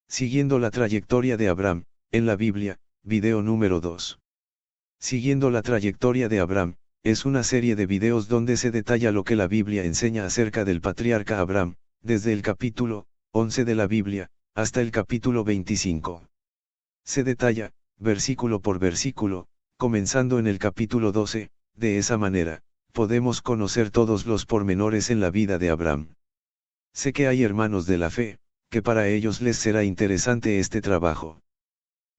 Siguiendo la trayectoria de Abraham, en la Biblia, video número 2. Siguiendo la trayectoria de Abraham, es una serie de videos donde se detalla lo que la Biblia enseña acerca del patriarca Abraham, desde el capítulo 11 de la Biblia, hasta el capítulo 25. Se detalla, versículo por versículo, comenzando en el capítulo 12, de esa manera, podemos conocer todos los pormenores en la vida de Abraham. Sé que hay hermanos de la fe, que para ellos les será interesante este trabajo.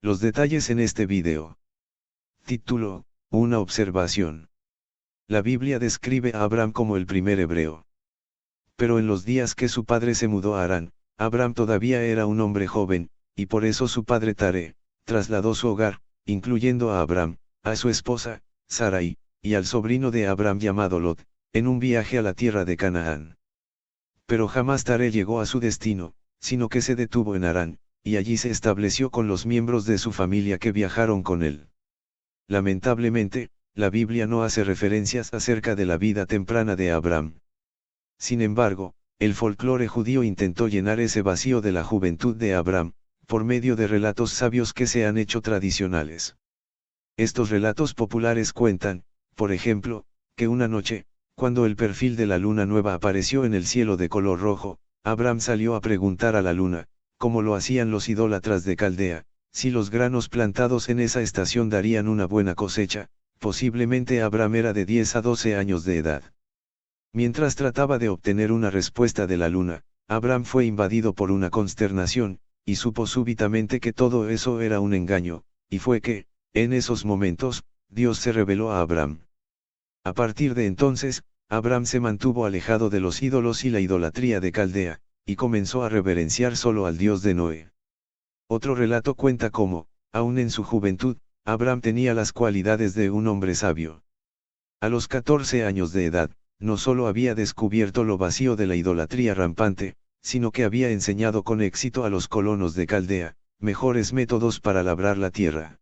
Los detalles en este video. Título, una observación. La Biblia describe a Abraham como el primer hebreo. Pero en los días que su padre se mudó a Harán, Abraham todavía era un hombre joven, y por eso su padre Taré, trasladó su hogar, incluyendo a Abraham, a su esposa, Sarai, y al sobrino de Abraham llamado Lot, en un viaje a la tierra de Canaán. Pero jamás Taré llegó a su destino, sino que se detuvo en Harán, y allí se estableció con los miembros de su familia que viajaron con él. Lamentablemente, la Biblia no hace referencias acerca de la vida temprana de Abraham. Sin embargo, el folclore judío intentó llenar ese vacío de la juventud de Abraham, por medio de relatos sabios que se han hecho tradicionales. Estos relatos populares cuentan, por ejemplo, que una noche, cuando el perfil de la luna nueva apareció en el cielo de color rojo, Abraham salió a preguntar a la luna, como lo hacían los idólatras de Caldea, si los granos plantados en esa estación darían una buena cosecha. Posiblemente Abraham era de 10 a 12 años de edad. Mientras trataba de obtener una respuesta de la luna, Abraham fue invadido por una consternación, y supo súbitamente que todo eso era un engaño, y fue que, en esos momentos, Dios se reveló a Abraham. A partir de entonces, Abraham se mantuvo alejado de los ídolos y la idolatría de Caldea, y comenzó a reverenciar solo al Dios de Noé. Otro relato cuenta cómo, aún en su juventud, Abraham tenía las cualidades de un hombre sabio. A los 14 años de edad, no solo había descubierto lo vacío de la idolatría rampante, sino que había enseñado con éxito a los colonos de Caldea, mejores métodos para labrar la tierra.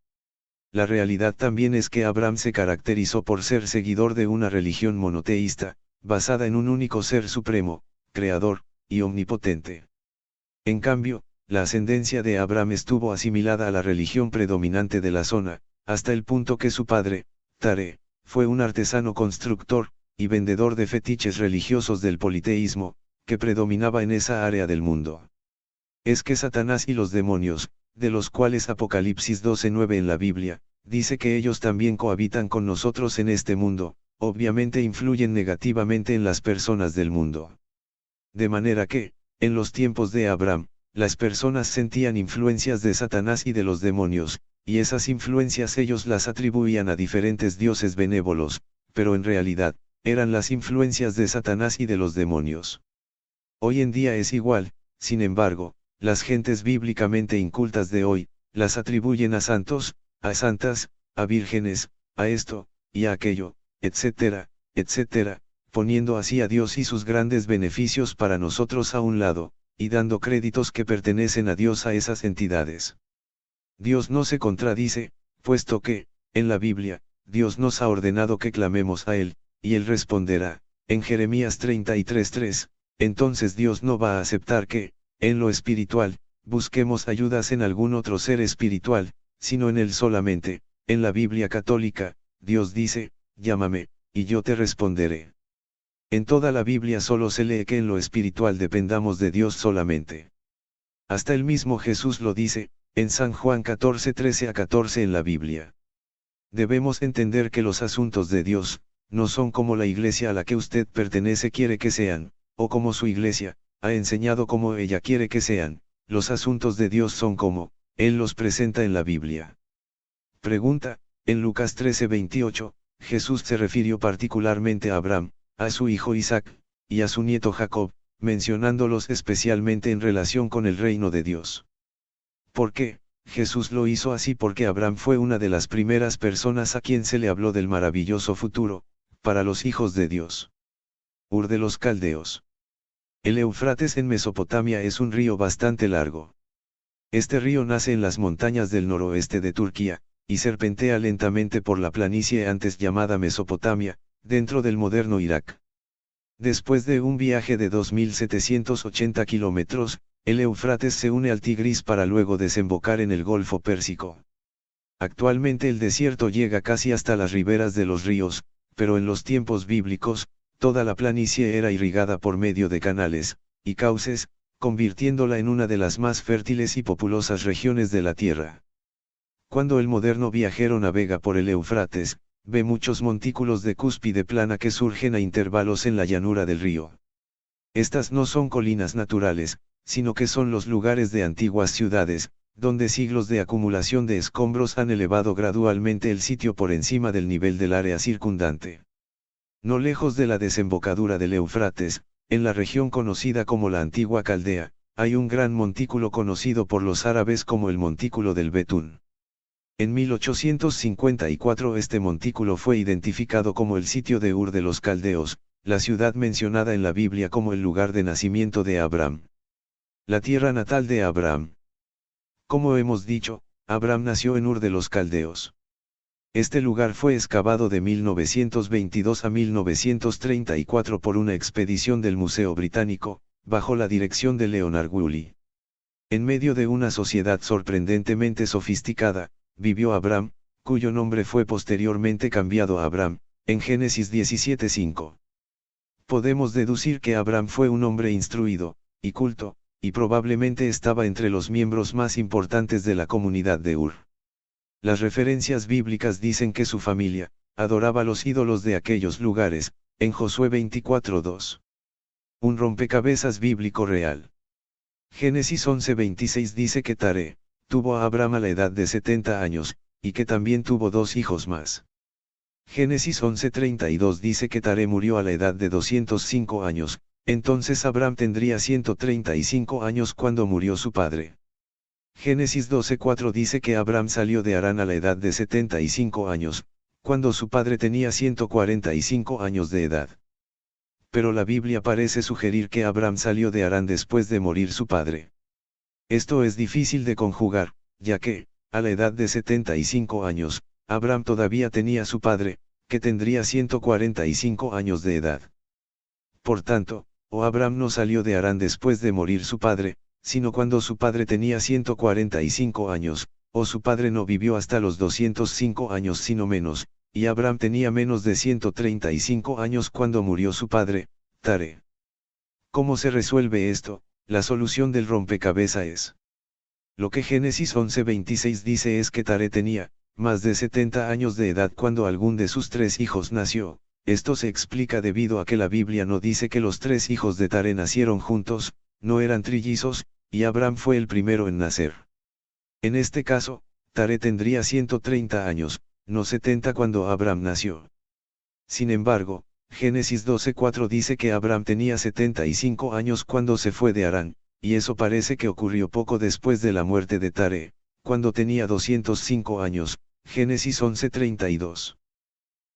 La realidad también es que Abraham se caracterizó por ser seguidor de una religión monoteísta, basada en un único ser supremo, creador, y omnipotente. En cambio, la ascendencia de Abraham estuvo asimilada a la religión predominante de la zona, hasta el punto que su padre, Taré, fue un artesano constructor, y vendedor de fetiches religiosos del politeísmo, que predominaba en esa área del mundo. Es que Satanás y los demonios, de los cuales Apocalipsis 12:9 en la Biblia, dice que ellos también cohabitan con nosotros en este mundo, obviamente influyen negativamente en las personas del mundo. De manera que, en los tiempos de Abraham, las personas sentían influencias de Satanás y de los demonios, y esas influencias ellos las atribuían a diferentes dioses benévolos, pero en realidad, eran las influencias de Satanás y de los demonios. Hoy en día es igual, sin embargo, las gentes bíblicamente incultas de hoy, las atribuyen a santos, a santas, a vírgenes, a esto, y a aquello, etcétera, etcétera, poniendo así a Dios y sus grandes beneficios para nosotros a un lado, y dando créditos que pertenecen a Dios a esas entidades. Dios no se contradice, puesto que, en la Biblia, Dios nos ha ordenado que clamemos a Él, y Él responderá, en Jeremías 33:3, entonces Dios no va a aceptar que, en lo espiritual, busquemos ayudas en algún otro ser espiritual, sino en Él solamente. En la Biblia católica, Dios dice, llámame, y yo te responderé. En toda la Biblia solo se lee que en lo espiritual dependamos de Dios solamente. Hasta el mismo Jesús lo dice, en San Juan 14:13-14 en la Biblia. Debemos entender que los asuntos de Dios, no son como la iglesia a la que usted pertenece quiere que sean, o como su iglesia, ha enseñado como ella quiere que sean. Los asuntos de Dios son como, Él los presenta en la Biblia. Pregunta, en Lucas 13:28, Jesús se refirió particularmente a Abraham, a su hijo Isaac, y a su nieto Jacob, mencionándolos especialmente en relación con el reino de Dios. ¿Por qué? Jesús lo hizo así porque Abraham fue una de las primeras personas a quien se le habló del maravilloso futuro, para los hijos de Dios. Ur de los Caldeos. El Éufrates en Mesopotamia es un río bastante largo. Este río nace en las montañas del noroeste de Turquía, y serpentea lentamente por la planicie antes llamada Mesopotamia, dentro del moderno Irak. Después de un viaje de 2.780 kilómetros, El Éufrates se une al Tigris para luego desembocar en el Golfo Pérsico. Actualmente el desierto llega casi hasta las riberas de los ríos, pero en los tiempos bíblicos, toda la planicie era irrigada por medio de canales y cauces, convirtiéndola en una de las más fértiles y populosas regiones de la tierra. Cuando el moderno viajero navega por el Éufrates, ve muchos montículos de cúspide plana que surgen a intervalos en la llanura del río. Estas no son colinas naturales, sino que son los lugares de antiguas ciudades, donde siglos de acumulación de escombros han elevado gradualmente el sitio por encima del nivel del área circundante. No lejos de la desembocadura del Éufrates, en la región conocida como la antigua Caldea, hay un gran montículo conocido por los árabes como el Montículo del Betún. En 1854 este montículo fue identificado como el sitio de Ur de los Caldeos, la ciudad mencionada en la Biblia como el lugar de nacimiento de Abraham. La tierra natal de Abraham. Como hemos dicho, Abraham nació en Ur de los Caldeos. Este lugar fue excavado de 1922 a 1934 por una expedición del Museo Británico, bajo la dirección de Leonard Woolley. En medio de una sociedad sorprendentemente sofisticada, vivió Abraham, cuyo nombre fue posteriormente cambiado a Abram, en Génesis 17:5. Podemos deducir que Abraham fue un hombre instruido, y culto, y probablemente estaba entre los miembros más importantes de la comunidad de Ur. Las referencias bíblicas dicen que su familia adoraba los ídolos de aquellos lugares, en Josué 24:2. Un rompecabezas bíblico real. Génesis 11:26 dice que Taré tuvo a Abraham a la edad de 70 años, y que también tuvo 2 hijos más. Génesis 11:32 dice que Taré murió a la edad de 205 años, entonces Abraham tendría 135 años cuando murió su padre. Génesis 12:4 dice que Abraham salió de Harán a la edad de 75 años, cuando su padre tenía 145 años de edad. Pero la Biblia parece sugerir que Abraham salió de Harán después de morir su padre. Esto es difícil de conjugar, ya que, a la edad de 75 años, Abraham todavía tenía a su padre, que tendría 145 años de edad. Por tanto, o Abraham no salió de Harán después de morir su padre, sino cuando su padre tenía 145 años, o su padre no vivió hasta los 205 años sino menos, y Abraham tenía menos de 135 años cuando murió su padre, Taré. ¿Cómo se resuelve esto? La solución del rompecabezas es. Lo que Génesis 11:26 dice es que Taré tenía más de 70 años de edad cuando algún de sus 3 hijos nació. Esto se explica debido a que la Biblia no dice que los 3 hijos de Taré nacieron juntos, no eran trillizos, y Abraham fue el primero en nacer. En este caso, Taré tendría 130 años, no 70 cuando Abraham nació. Sin embargo, Génesis 12:4 dice que Abraham tenía 75 años cuando se fue de Harán, y eso parece que ocurrió poco después de la muerte de Taré, cuando tenía 205 años, Génesis 11:32.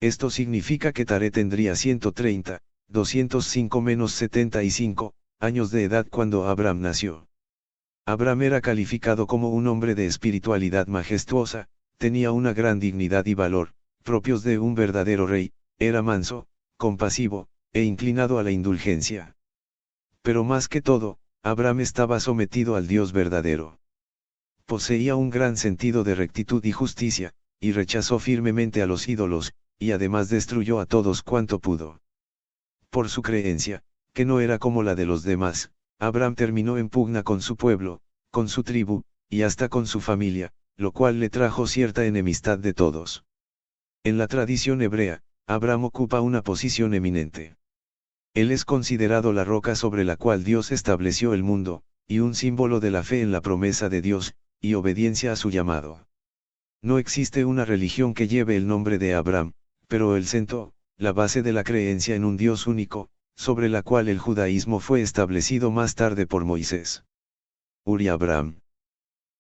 Esto significa que Taré tendría 130, 205 menos 75, años de edad cuando Abraham nació. Abraham era calificado como un hombre de espiritualidad majestuosa, tenía una gran dignidad y valor, propios de un verdadero rey, era manso, compasivo, e inclinado a la indulgencia. Pero más que todo, Abraham estaba sometido al Dios verdadero. Poseía un gran sentido de rectitud y justicia, y rechazó firmemente a los ídolos, y además destruyó a todos cuanto pudo. Por su creencia, que no era como la de los demás, Abraham terminó en pugna con su pueblo, con su tribu, y hasta con su familia, lo cual le trajo cierta enemistad de todos. En la tradición hebrea, Abraham ocupa una posición eminente. Él es considerado la roca sobre la cual Dios estableció el mundo, y un símbolo de la fe en la promesa de Dios, y obediencia a su llamado. No existe una religión que lleve el nombre de Abraham, pero él sentó la base de la creencia en un Dios único, sobre la cual el judaísmo fue establecido más tarde por Moisés. Ur y Abraham.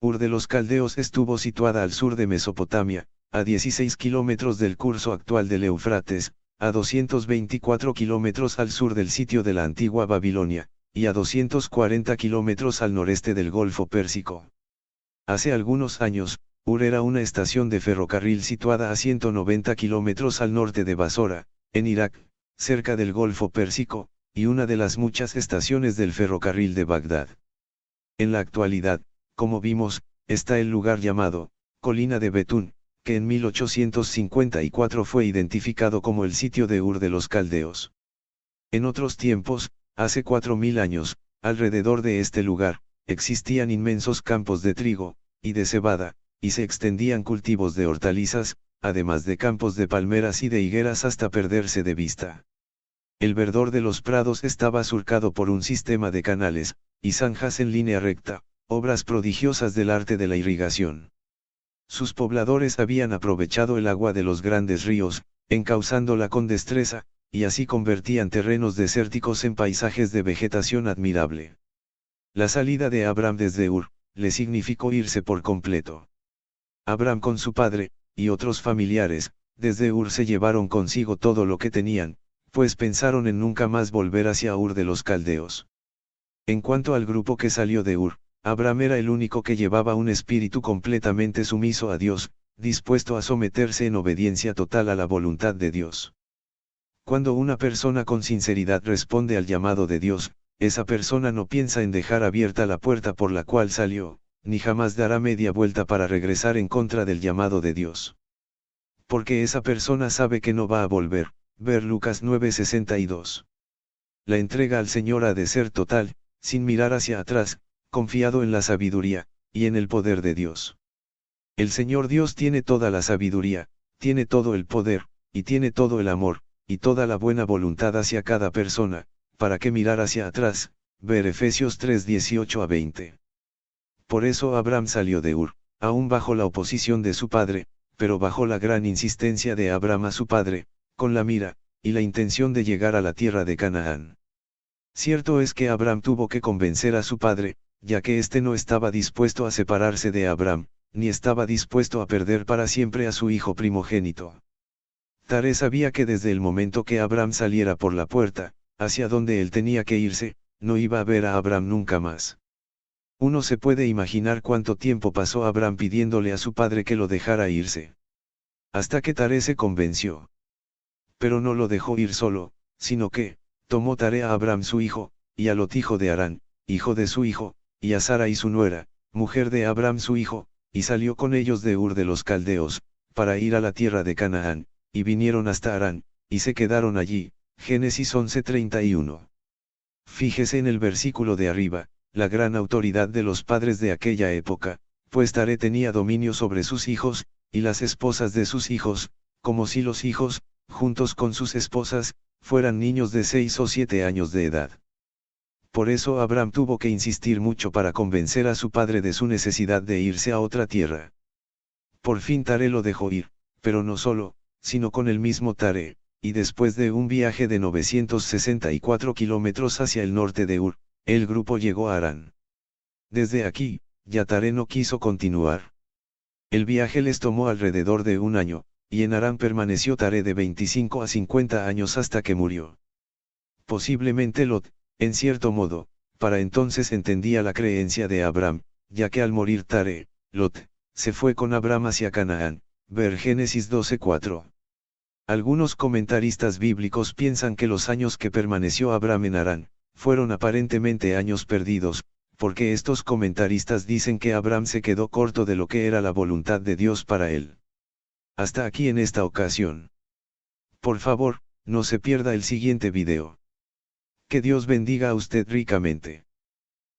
Ur de los Caldeos estuvo situada al sur de Mesopotamia, a 16 kilómetros del curso actual del Éufrates, a 224 kilómetros al sur del sitio de la antigua Babilonia, y a 240 kilómetros al noreste del Golfo Pérsico. Hace algunos años, Ur era una estación de ferrocarril situada a 190 kilómetros al norte de Basora, en Irak, cerca del Golfo Pérsico, y una de las muchas estaciones del ferrocarril de Bagdad. En la actualidad, como vimos, está el lugar llamado, Colina de Betún, que en 1854 fue identificado como el sitio de Ur de los Caldeos. En otros tiempos, hace 4000 años, alrededor de este lugar, existían inmensos campos de trigo, y de cebada, y se extendían cultivos de hortalizas, además de campos de palmeras y de higueras hasta perderse de vista. El verdor de los prados estaba surcado por un sistema de canales, y zanjas en línea recta, obras prodigiosas del arte de la irrigación. Sus pobladores habían aprovechado el agua de los grandes ríos, encauzándola con destreza, y así convertían terrenos desérticos en paisajes de vegetación admirable. La salida de Abram desde Ur, le significó irse por completo. Abram con su padre, y otros familiares, desde Ur se llevaron consigo todo lo que tenían, pues pensaron en nunca más volver hacia Ur de los Caldeos. En cuanto al grupo que salió de Ur, Abram era el único que llevaba un espíritu completamente sumiso a Dios, dispuesto a someterse en obediencia total a la voluntad de Dios. Cuando una persona con sinceridad responde al llamado de Dios, esa persona no piensa en dejar abierta la puerta por la cual salió, ni jamás dará media vuelta para regresar en contra del llamado de Dios. Porque esa persona sabe que no va a volver, ver Lucas 9:62. La entrega al Señor ha de ser total, sin mirar hacia atrás, confiado en la sabiduría, y en el poder de Dios. El Señor Dios tiene toda la sabiduría, tiene todo el poder, y tiene todo el amor, y toda la buena voluntad hacia cada persona, ¿para qué mirar hacia atrás? Ver Efesios 3:18-20. Por eso Abram salió de Ur, aún bajo la oposición de su padre, pero bajo la gran insistencia de Abram a su padre, con la mira, y la intención de llegar a la tierra de Canaán. Cierto es que Abram tuvo que convencer a su padre, ya que éste no estaba dispuesto a separarse de Abram, ni estaba dispuesto a perder para siempre a su hijo primogénito. Taré sabía que desde el momento que Abram saliera por la puerta, hacia donde él tenía que irse, no iba a ver a Abram nunca más. Uno se puede imaginar cuánto tiempo pasó Abram pidiéndole a su padre que lo dejara irse. Hasta que Taré se convenció. Pero no lo dejó ir solo, sino que, tomó Taré a Abram su hijo, y a Lot hijo de Harán, hijo de su hijo, y a Sara y su nuera, mujer de Abram su hijo, y salió con ellos de Ur de los Caldeos, para ir a la tierra de Canaán, y vinieron hasta Harán, y se quedaron allí. Génesis 11:31. Fíjese en el versículo de arriba, la gran autoridad de los padres de aquella época, pues Taré tenía dominio sobre sus hijos, y las esposas de sus hijos, como si los hijos, juntos con sus esposas, fueran niños de 6 o 7 años de edad. Por eso Abram tuvo que insistir mucho para convencer a su padre de su necesidad de irse a otra tierra. Por fin Taré lo dejó ir, pero no solo, sino con el mismo Taré, y después de un viaje de 964 kilómetros hacia el norte de Ur, el grupo llegó a Harán. Desde aquí, ya Taré no quiso continuar. El viaje les tomó alrededor de un año, y en Harán permaneció Taré de 25 a 50 años hasta que murió. Posiblemente Lot, en cierto modo, para entonces entendía la creencia de Abram, ya que al morir Taré, Lot, se fue con Abram hacia Canaán, ver Génesis 12:4. Algunos comentaristas bíblicos piensan que los años que permaneció Abram en Harán, fueron aparentemente años perdidos, porque estos comentaristas dicen que Abram se quedó corto de lo que era la voluntad de Dios para él. Hasta aquí en esta ocasión. Por favor, no se pierda el siguiente video. Que Dios bendiga a usted ricamente.